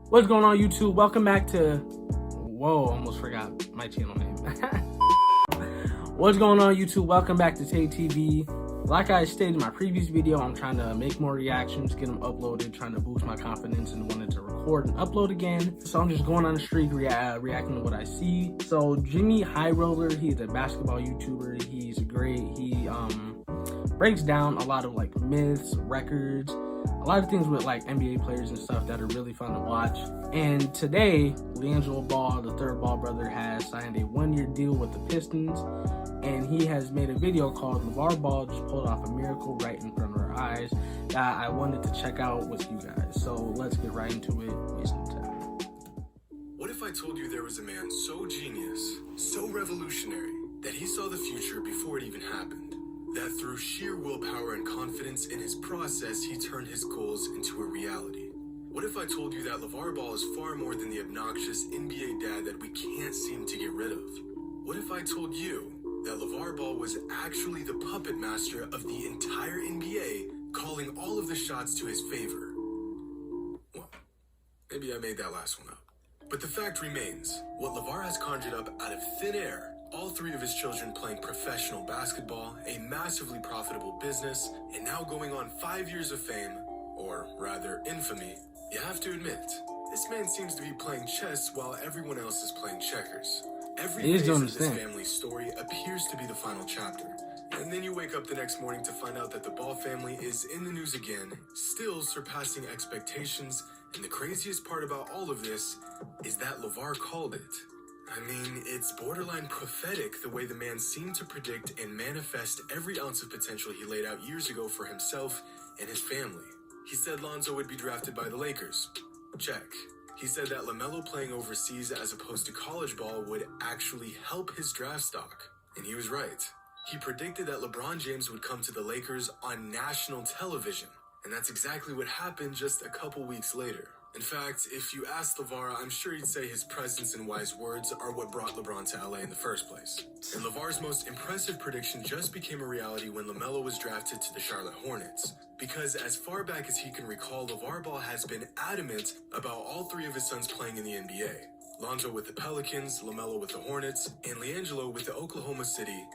What's going on, YouTube? Welcome back to... Whoa, almost forgot my channel name. What's going on, YouTube? Welcome back to Tay TV. Like I stated in my previous video, I'm trying to make more reactions, get them uploaded, trying to boost my confidence and wanted to record and upload again. So I'm just going on the street reacting to what I see. So Jimmy High Roller, he's a basketball YouTuber. He's great. He breaks down a lot of like myths, records, a lot of things with like NBA players and stuff that are really fun to watch. And today, LiAngelo Ball, the third Ball brother, has signed a 1-year deal with the Pistons, and he has made a video called Lavar Ball just pulled off a miracle right in front of our eyes that I wanted to check out with you guys. So let's get right into it. Waste no time. What if I told you there was a man so genius, so revolutionary, that he saw the future before it even happened? That through sheer willpower and confidence in his process, he turned his goals into a reality? What if I told you that Lavar Ball is far more than the obnoxious NBA dad that we can't seem to get rid of? What if I told you that Lavar Ball was actually the puppet master of the entire NBA, calling all of the shots to his favor? Well, maybe I made that last one up. But the fact remains, what Lavar has conjured up out of thin air, all 3 of his children playing professional basketball, a massively profitable business, and now going on 5 years of fame, or rather infamy, you have to admit, this man seems to be playing chess while everyone else is playing checkers. Every phase of this family's story appears to be the final chapter. And then you wake up the next morning to find out that the Ball family is in the news again, still surpassing expectations, and the craziest part about all of this is that Lavar called it. I mean, it's borderline prophetic the way the man seemed to predict and manifest every ounce of potential he laid out years ago for himself and his family. He said Lonzo would be drafted by the Lakers. Check. He said that LaMelo playing overseas as opposed to college ball would actually help his draft stock. And he was right. He predicted that LeBron James would come to the Lakers on national television. And that's exactly what happened just a couple weeks later. In fact, if you asked LeVar, I'm sure he'd say his presence and wise words are what brought LeBron to LA in the first place. And LeVar's most impressive prediction just became a reality when LaMelo was drafted to the Charlotte Hornets. Because as far back as he can recall, Lavar Ball has been adamant about all 3 of his sons playing in the NBA. Lonzo with the Pelicans, LaMelo with the Hornets, and LiAngelo with the Oklahoma City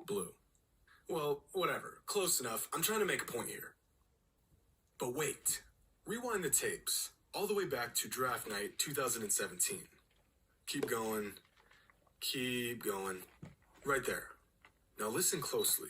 Blue. Well, whatever. Close enough. I'm trying to make a point here. But wait. Rewind the tapes. All the way back to draft night 2017. Keep going. Keep going. Right there. Now listen closely.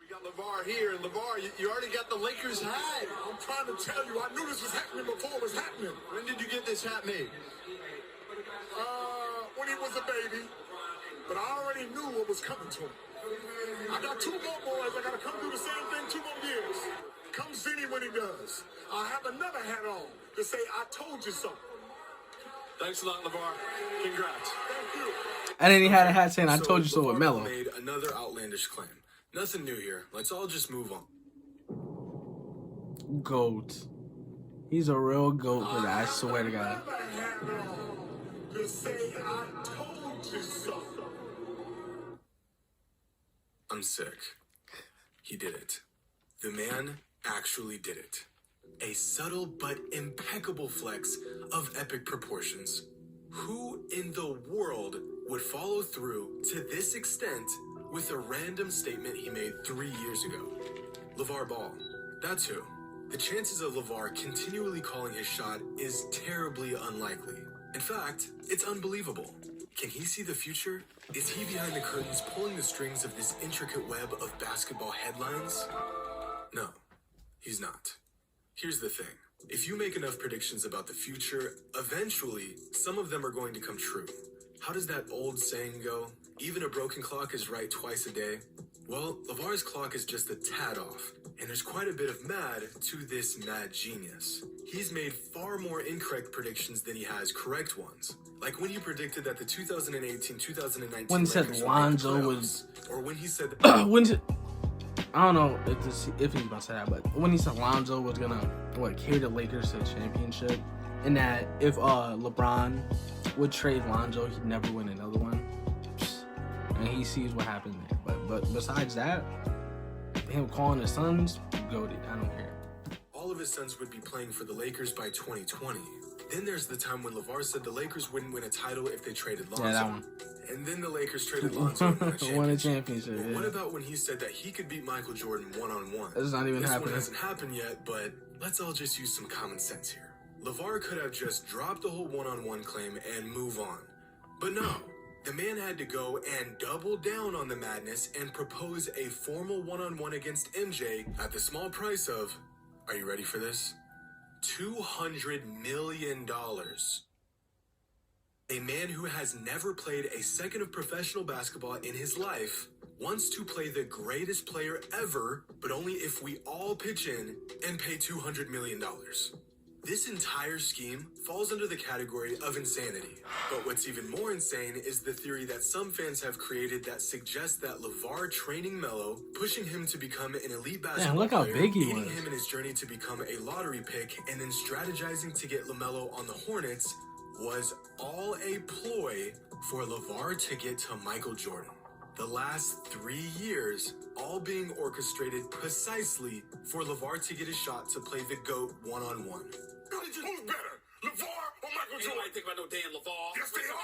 We got Lavar here, and Lavar, you already got the Lakers hat. I'm trying to tell you, I knew this was happening before it was happening. When did you get this hat made? When he was a baby. But I already knew what was coming to him. I got 2 more boys. I got to come do the same thing 2 more years. Come see me when he does. I'll have another hat on to say, I told you so. Thanks a lot, Lavar. Congrats. Thank you. And then he had a hat saying, I told you so with Melo. Made another outlandish claim. Nothing new here. Let's all just move on. GOAT. He's a real GOAT for that, I swear to God. To say, I told you so. I'm sick. He did it. The man actually did it. A subtle but impeccable flex of epic proportions. Who in the world would follow through to this extent with a random statement he made 3 years ago? Lavar Ball. That's who. The chances of Lavar continually calling his shot is terribly unlikely. In fact, it's unbelievable. Can he see the future? Is he behind the curtains pulling the strings of this intricate web of basketball headlines? No, he's not. Here's the thing. If you make enough predictions about the future, eventually, some of them are going to come true. How does that old saying go? Even a broken clock is right twice a day. Well, Lavar's clock is just a tad off, and there's quite a bit of mad to this mad genius. He's made far more incorrect predictions than he has correct ones. Like when he predicted that the 2018-2019 when he said Lonzo was... Or when he said... I don't know if he's about to say that, but when he said Lonzo was gonna carry the Lakers to the championship, and that if LeBron would trade Lonzo, he'd never win another one, and he sees what happened there. But besides that, him calling his sons, goated. I don't care. All of his sons would be playing for the Lakers by 2020. Then there's the time when Lavar said the Lakers wouldn't win a title if they traded Lonzo. Yeah, that one. And then the Lakers traded Lonzo and won a championship. Won a championship, Well, yeah. what about when he said that he could beat Michael Jordan one-on-one? It's not even This happening. one hasn't happened yet, but let's all just use some common sense here. Lavar could have just dropped the whole one-on-one claim and move on. But no, the man had to go and double down on the madness and propose a formal one-on-one against MJ at the small price of, are you ready for this? $200 million. A man who has never played a second of professional basketball in his life wants to play the greatest player ever, but only if we all pitch in and pay $200 million. This entire scheme falls under the category of insanity. But what's even more insane is the theory that some fans have created that suggests that Lavar training Melo, pushing him to become an elite basketball look how player, big he aiding was. him in his journey to become a lottery pick, and then strategizing to get LaMelo on the Hornets was all a ploy for Lavar to get to Michael Jordan. The last 3 years all being orchestrated precisely for Lavar to get a shot to play the GOAT one-on-one. Who's better, LeVar or Michael Jordan? Ain't think about no damn LaVar. Yes, they are.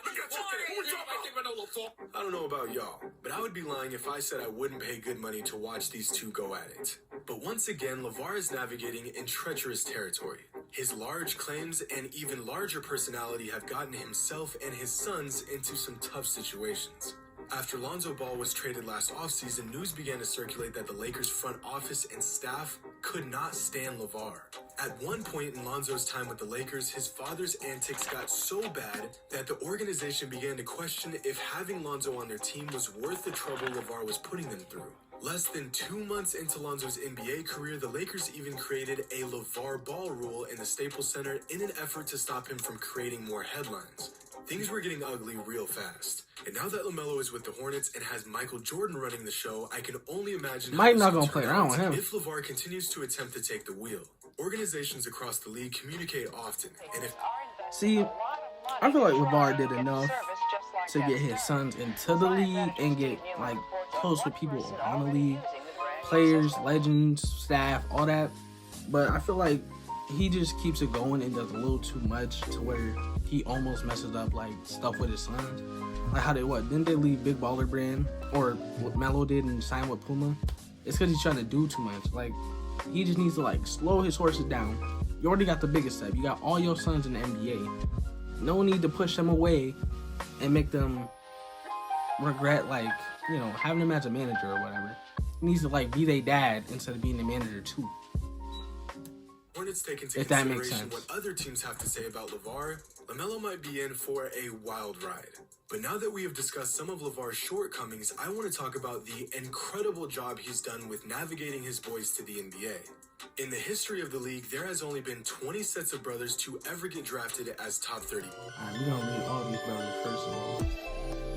Look at you. Who we talking about? Ain't think about no LaVar. I don't know about y'all, but I would be lying if I said I wouldn't pay good money to watch these two go at it. But once again, Lavar is navigating in treacherous territory. His large claims and even larger personality have gotten himself and his sons into some tough situations. After Lonzo Ball was traded last offseason, news began to circulate that the Lakers front office and staff could not stand Lavar. At one point in Lonzo's time with the Lakers, his father's antics got so bad that the organization began to question if having Lonzo on their team was worth the trouble Lavar was putting them through. Less than 2 months into Lonzo's NBA career, the Lakers even created a LaVar Ball rule in the Staples Center in an effort to stop him from creating more headlines. Things were getting ugly real fast. And now that LaMelo is with the Hornets and has Michael Jordan running the show, I can only imagine Mike how not this will gonna play turn around out with him. if LaVar continues to attempt to take the wheel. Organizations across the league communicate often, and if See, I feel like LeVar did enough to get his sons into the league and get like close with people around the league, players, legends, staff, all that. But I feel like he just keeps it going and does a little too much to where he almost messes up like stuff with his sons. Like how didn't they leave Big Baller Brand or what Melo did and sign with Puma? It's because he's trying to do too much. Like he just needs to like slow his horses down. You already got the biggest step. You got all your sons in the NBA. No need to push them away and make them regret like, you know, having them as a manager or whatever. He needs to like be their dad instead of being the manager too. Hornets take into If that makes consideration sense. what other teams have to say about LaVar, LaMelo might be in for a wild ride. But now that we have discussed some of LaVar's shortcomings, I want to talk about the incredible job he's done with navigating his boys to the NBA. In the history of the league, there has only been 20 sets of brothers to ever get drafted as top 30. Alright, we're gonna read all these brothers first of all.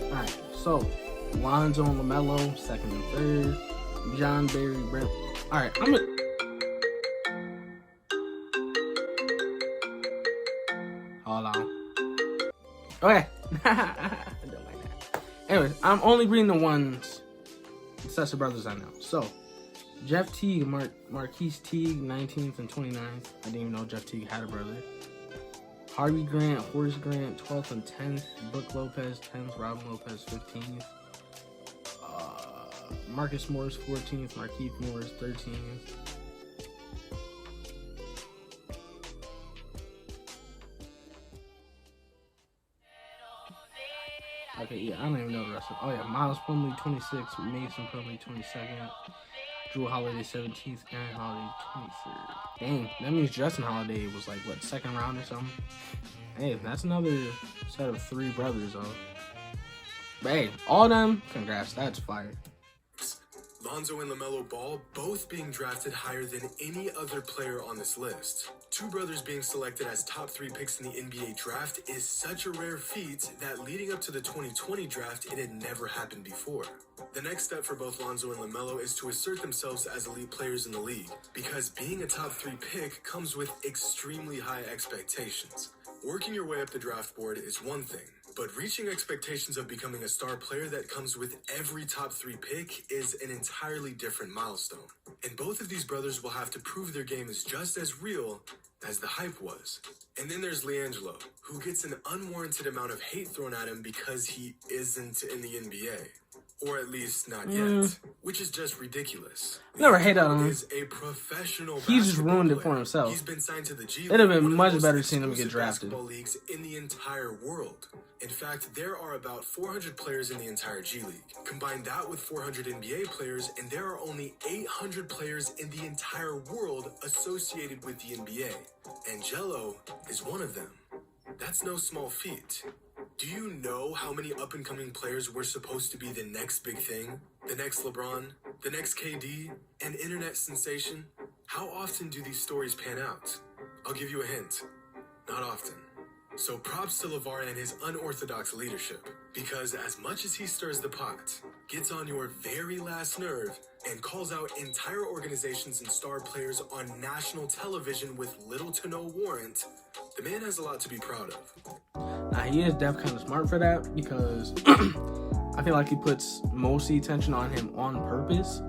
Alright, so Lonzo and LaMelo, second and third. John Barry, Brent. Alright, I'm gonna. Hold on. Okay. I don't like that. Anyways, I'm only reading the sets of brothers I know. So, Jeff Teague, Marquise Teague, 19th and 29th. I didn't even know Jeff Teague had a brother. Harvey Grant, Horace Grant, 12th and 10th. Brooke Lopez, 10th. Robin Lopez, 15th. Marcus Morris, 14th. Markieff Morris, 13th. Okay, yeah, I don't even know the rest of it. Oh, yeah, Miles Plumlee, 26th. Mason Plumlee, 22nd. Drew Holiday, 17th. Aaron Holiday, 23rd. Dang, that means Justin Holiday was like, what, second round or something? Hey, that's another set of 3 brothers, though. But hey, all of them, congrats, that's fire. Lonzo and LaMelo Ball both being drafted higher than any other player on this list. 2 brothers being selected as top 3 picks in the NBA draft is such a rare feat that leading up to the 2020 draft, it had never happened before. The next step for both Lonzo and LaMelo is to assert themselves as elite players in the league, because being a top 3 pick comes with extremely high expectations. Working your way up the draft board is one thing, But reaching expectations of becoming a star player that comes with every top 3 pick is an entirely different milestone. And both of these brothers will have to prove their game is just as real as the hype was. And then there's LiAngelo, who gets an unwarranted amount of hate thrown at him because he isn't in the NBA. Or at least not yet, which is just ridiculous. Never hate on him. Is a professional He just ruined it for player. himself. He's been signed to the G League, It'd have been one of the much most better seeing him get exclusive drafted. basketball leagues in the entire world. In fact, there are about 400 players in the entire G League. Combine that with 400 NBA players, and there are only 800 players in the entire world associated with the NBA. And Jello is one of them. That's no small feat. Do you know how many up-and-coming players were supposed to be the next big thing? The next LeBron? The next KD? An internet sensation? How often do these stories pan out? I'll give you a hint. Not often. So props to Lavar and his unorthodox leadership, because as much as he stirs the pot, gets on your very last nerve, and calls out entire organizations and star players on national television with little to no warrant, the man has a lot to be proud of. Now, he is definitely kind of smart for that, because I feel like he puts most of the attention on him on purpose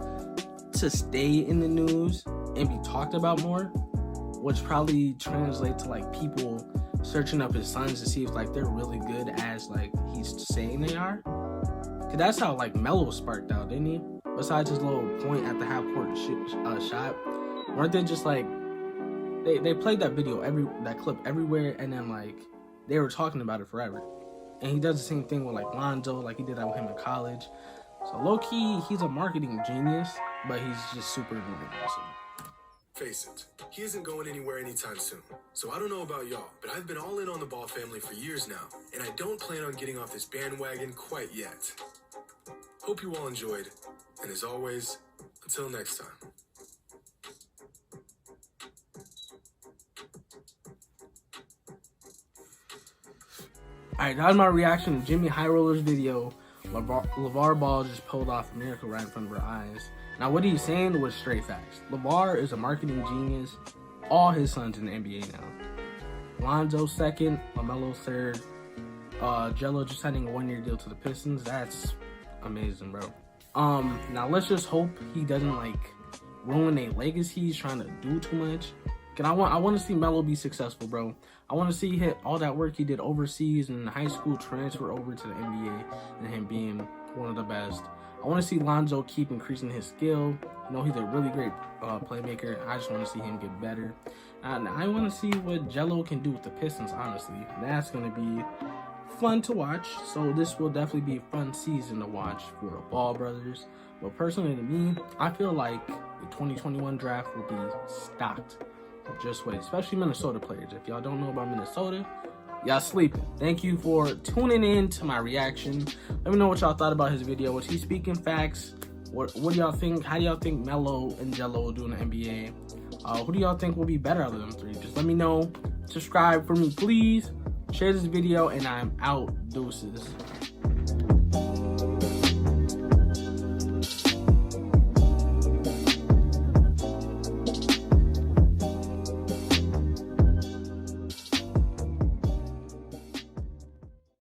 to stay in the news and be talked about more, which probably translates to like people searching up his sons to see if like they're really good as like he's saying they are. Cause that's how like Melo sparked out, didn't he? Besides his little point at the half court shot, weren't they just like they played that video that clip everywhere, and then like they were talking about it forever. And he does the same thing with like Lonzo, like he did that with him in college. So low key, he's a marketing genius, but he's just super annoying also. Face it, he isn't going anywhere anytime soon. So I don't know about y'all, but I've been all in on the Ball family for years now, and I don't plan on getting off this bandwagon quite yet. Hope you all enjoyed, and as always, until next time. Alright, that was my reaction to Jimmy High Roller's video. LeVar Ball just pulled off a miracle right in front of our eyes. Now, what he's saying was straight facts. LeVar is a marketing genius. All his sons in the NBA now. Lonzo second, LaMelo third. Jello just signing a 1-year deal to the Pistons. That's amazing, bro. Now let's just hope he doesn't like ruin a legacy. He's trying to do too much. I want to see Melo be successful, bro. I want to see hit all that work he did overseas and in high school transfer over to the NBA and him being one of the best. I want to see Lonzo keep increasing his skill. You know, he's a really great playmaker. I just want to see him get better. And I want to see what Jello can do with the Pistons, honestly. That's going to be fun to watch. So this will definitely be a fun season to watch for the Ball brothers. But personally to me, I feel like the 2021 draft will be stocked. Just wait, especially Minnesota players. If y'all don't know about Minnesota, y'all sleeping. Thank you for tuning in to my reaction. Let me know what y'all thought about his video. Was he speaking facts? What do y'all think? How do y'all think Melo and Jello will do in the NBA? Who do y'all think will be better out of them three? Just let me know. Subscribe for me, please. Share this video, and I'm out. Deuces.